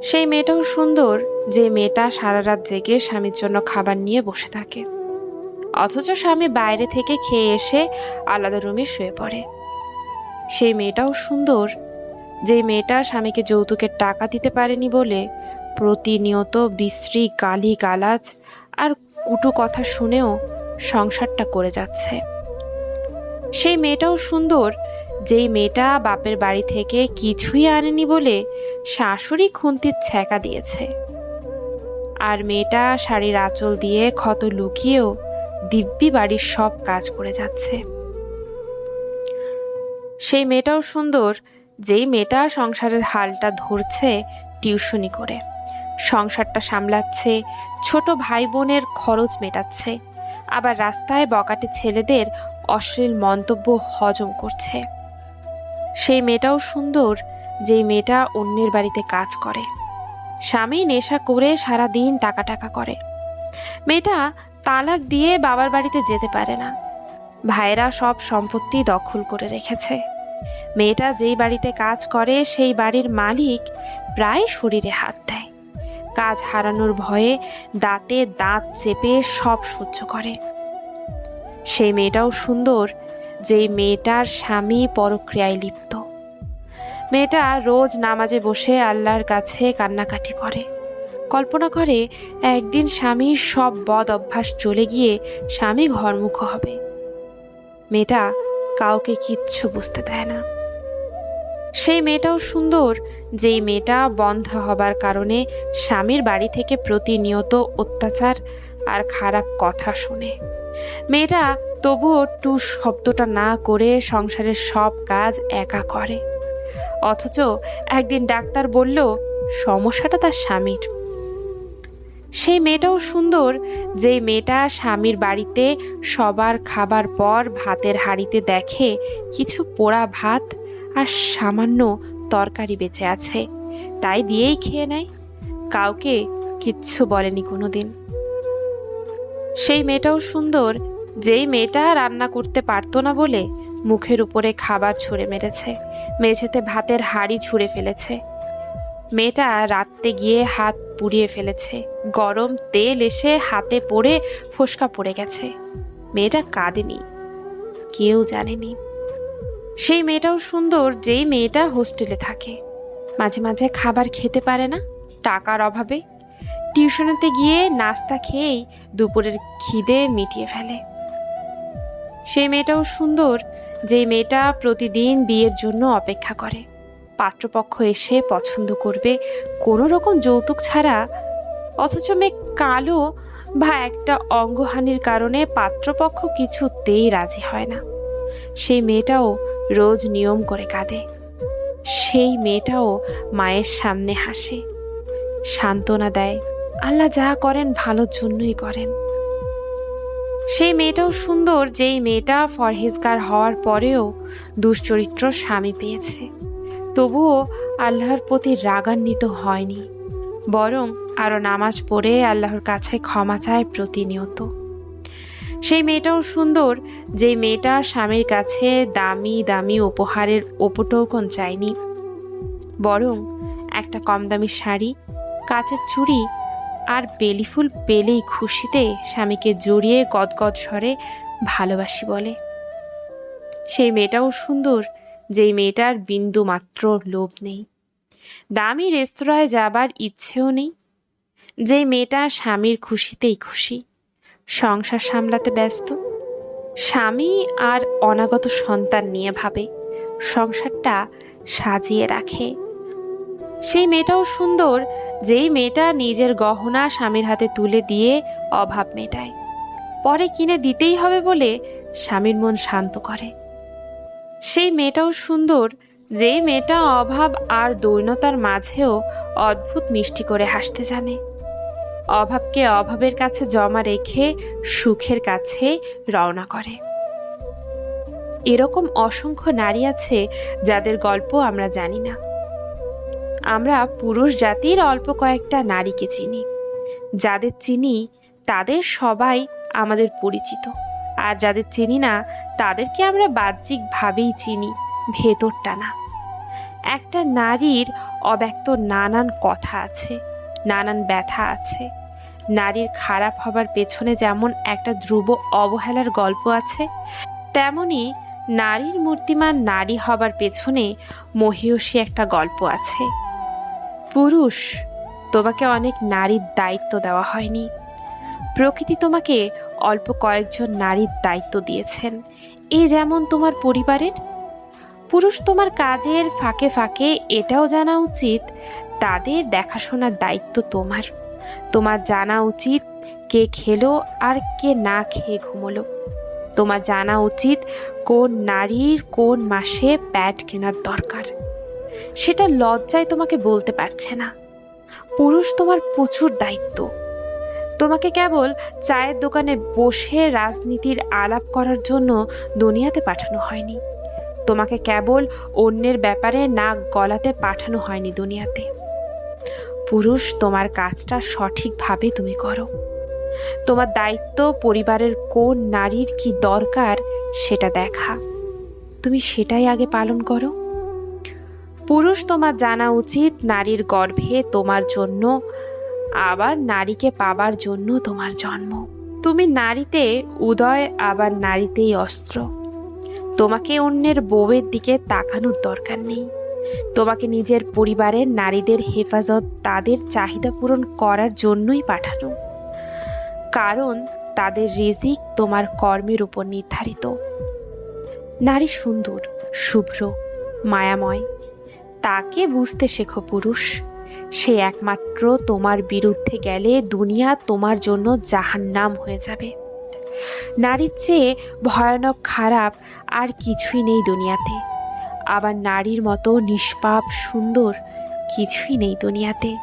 সেই মেয়েটাও সুন্দর, যে মেয়েটা সারা রাত জেগে স্বামীর জন্য খাবার নিয়ে বসে থাকে, অথচ স্বামী বাইরে থেকে খেয়ে এসে আলাদা রুমে শুয়ে পড়ে। সেই মেয়েটাও সুন্দর, যে মেয়েটা স্বামীকে যৌতুকের টাকা দিতে পারেনি বলে প্রতিনিয়ত বিশ্রী গালি গালাজ আর কুটু কথা শুনেও সংসারটা করে যাচ্ছে। সেই মেয়েটাও সুন্দর, যেই মেয়েটা বাপের বাড়ি থেকে কিছুই আনেনি বলে শাশুড়ি খুন্তির ছ্যাঁকা দিয়েছে, আর মেয়েটা শাড়ির আঁচল দিয়ে ক্ষত লুকিয়েও দিব্যি বাড়ির সব কাজ করে যাচ্ছে। সেই মেয়েটাও সুন্দর, যেই মেয়েটা সংসারের হালটা ধরছে টিউশনি করে, সংসারটা সামলাচ্ছে, ছোট ভাই বোনের খরচ মেটাচ্ছে, আবার রাস্তায় বকাটে ছেলেদের অশ্লীল মন্তব্য হজম করছে। সেই মেয়েটাও সুন্দর, যেই মেয়েটা অন্যের বাড়িতে কাজ করে, স্বামী নেশা করে সারা দিন টাকা টাকা করে, মেয়েটা তালাক দিয়ে বাবার বাড়িতে যেতে পারে না, ভাইয়েরা সব সম্পত্তি দখল করে রেখেছে, মেয়েটা যেই বাড়িতে কাজ করে সেই বাড়ির মালিক প্রায় শরীরে হাত দেয়, কাজ হারানোর ভয়ে দাঁতে দাঁত চেপে সব সহ্য করে। সেই মেয়েটাও সুন্দর, যেই মেয়েটার স্বামী পরক্রিয়ায় লিপ্ত, মেয়েটা রোজ নামাজে বসে আল্লাহর কাছে কান্নাকাটি করে, কল্পনা করে একদিন স্বামীর সব বদ অভ্যাস চলে গিয়ে স্বামী ঘরমুখ হবে। মেয়েটা কাউকে কিচ্ছু বুঝতে দেয় না। সেই মেয়েটাও সুন্দর, যেই মেয়েটা বন্ধ হবার কারণে স্বামীর বাড়ি থেকে প্রতিনিয়ত অত্যাচার আর খারাপ কথা শোনে, মেয়েটা তবুও টু শব্দটা না করে সংসারের সব কাজ একা করে, অথচ একদিন ডাক্তার বলল সমস্যাটা তার স্বামীর। সেই মেয়েটাও সুন্দর, যেই মেয়েটা স্বামীর বাড়িতে সবার খাবার পর ভাতের হাঁড়িতে দেখে কিছু পোড়া ভাত আর সামান্য তরকারি বেঁচে আছে, তাই দিয়েই খেয়ে নেয়, কাউকে কিচ্ছু বলেনি কোনোদিন। সেই মেয়েটাও সুন্দর, যেই মেয়েটা রান্না করতে পারতো না বলে মুখের উপরে খাবার ছুঁড়ে মেরেছে, মেঝেতে ভাতের হাঁড়ি ছুঁড়ে ফেলেছে, মেয়েটা রাত্রে গিয়ে হাত পুড়িয়ে ফেলেছে, গরম তেল এসে হাতে পড়ে ফোসকা পড়ে গেছে, মেয়েটা কাঁদেনি, কেউ জানেনি। সেই মেয়েটাও সুন্দর, যেই মেয়েটা হোস্টেলে থাকে, মাঝে মাঝে খাবার খেতে পারে না টাকার অভাবে, টিউশনেতে গিয়ে নাস্তা খেয়েই দুপুরের খিদে মিটিয়ে ফেলে। সেই মেয়েটাও সুন্দর, যেই মেয়েটা প্রতিদিন বিয়ের জন্য অপেক্ষা করে, পাত্রপক্ষ এসে পছন্দ করবে কোনো রকম যৌতুক ছাড়া, অথচ মেয়ে কালো বা একটা অঙ্গহানির কারণে পাত্রপক্ষ কিছুতেই রাজি হয় না। সেই মেয়েটাও রোজ নিয়ম করে কাঁদে, সেই মেয়েটাও মায়ের সামনে হাসে, সান্ত্বনা দেয়, আল্লাহ যা করেন ভালোর জন্যই করেন। সেই মেয়েটাও সুন্দর, যেই মেয়েটা ফরহেজগার হওয়ার পরেও দুশ্চরিত্র স্বামী পেয়েছে, তবুও আল্লাহর প্রতি রাগান্বিত হয়নি, বরং আরও নামাজ পড়ে আল্লাহর কাছে ক্ষমা চায় প্রতিনিয়ত। সেই মেয়েটাও সুন্দর, যেই মেয়েটা স্বামীর কাছে দামি দামি উপহারের উপটৌকন চায়নি, বরং একটা কম দামি শাড়ি, কাচের চুড়ি আর বেলি ফুল পেলেই খুশিতে স্বামীকে জড়িয়ে গদগদ স্বরে ভালোবাসি বলে। সেই মেয়েটাও সুন্দর, যেই মেয়েটার বিন্দু মাত্র লোভ নেই, দামি রেস্তোরাঁয় যাবার ইচ্ছেও নেই, যেই মেয়েটা স্বামীর খুশিতেই খুশি, সংসার সামলাতে ব্যস্ত, স্বামী আর অনাগত সন্তান নিয়ে ভাবে, সংসারটা সাজিয়ে রাখে। সেই মেয়েটাও সুন্দর, যেই মেয়েটা নিজের গহনা স্বামীর হাতে তুলে দিয়ে অভাব মেটায়, পরে কিনে দিতেই হবে বলে স্বামীর মন শান্ত করে। সেই মেয়েটাও সুন্দর, যেই মেয়েটা অভাব আর দৈন্যতার মাঝেও অদ্ভুত মিষ্টি করে হাসতে জানে, অভাবকে অভাবের কাছে জমা রেখে সুখের কাছে রওনা করে। এরকম অসংখ্য নারী আছে যাদের গল্প আমরা জানি না। আমরা পুরুষ জাতির অল্প কয়েকটা নারীকে চিনি, যাদের চিনি তাদের সবাই আমাদের পরিচিত, আর যাদের চিনি না তাদেরকে আমরা বাহ্যিকভাবেই চিনি, ভেতরটা না। একটা নারীর অব্যক্ত নানান কথা আছে, নানান ব্যথা আছে। নারীর খারাপ হবার পেছনে যেমন একটা ধ্রুব অবহেলার গল্প আছে, তেমনি নারীর মূর্তিমান নারী হবার পেছনে মহীয়সী একটা গল্প আছে। পুরুষ, তোমাকে অনেক নারীর দায়িত্ব দেওয়া হয়নি। প্রকৃতি তোমাকে অল্প কয়েকজন নারীর দায়িত্ব দিয়েছেন, এ যেমন তোমার পরিবারের। পুরুষ, তোমার কাজের ফাঁকে ফাঁকে এটাও জানা উচিত তাদের দেখাশোনার দায়িত্ব তোমার। তোমার জানা উচিত কে খেলো আর কে না খেয়ে ঘুমোলো। তোমার জানা উচিত কোন নারীর কোন মাসে প্যাড কেনার দরকার। সেটা লজ্জায় তোমাকে বলতে পারছে না। পুরুষ, তোমার প্রচুর দায়িত্ব। তোমাকে কেবল চায়ের দোকানে বসে রাজনীতির আলাপ করার জন্য দুনিয়াতে পাঠানো হয়নি। তোমাকে কেবল অন্যের ব্যাপারে নাক গলাতে পাঠানো হয়নি দুনিয়াতে। পুরুষ, তোমার কাজটা সঠিকভাবে তুমি করো। তোমার দায়িত্ব পরিবারের কোন নারীর কি দরকার সেটা দেখা। তুমি সেটাই আগে পালন করো। পুরুষ, তোমার জানা উচিত নারীর গর্ভে তোমার জন্য, আবার নারীকে পাবার জন্য তোমার জন্ম। তুমি নারীতে উদয়, আবার নারীতেই অস্ত্র। তোমাকে অন্যের বউয়ের দিকে তাকানোর দরকার নেই। তোমাকে নিজের পরিবারের নারীদের হেফাজত, তাদের চাহিদা পূরণ করার জন্যই পাঠানো। কারণ তাদের রিজিক তোমার কর্মের উপর নির্ধারিত। নারী সুন্দর, শুভ্র, মায়াময়। তাকে বুঝতে শেখো পুরুষ। সে একমাত্র তোমার বিরুদ্ধে গেলে দুনিয়া তোমার জন্য জাহান্নাম হয়ে যাবে। নারীর চেয়ে ভয়ানক খারাপ আর কিছুই নেই দুনিয়াতে। আবার নারীর মতো নিষ্পাপ সুন্দর কিছুই নেই দুনিয়াতে।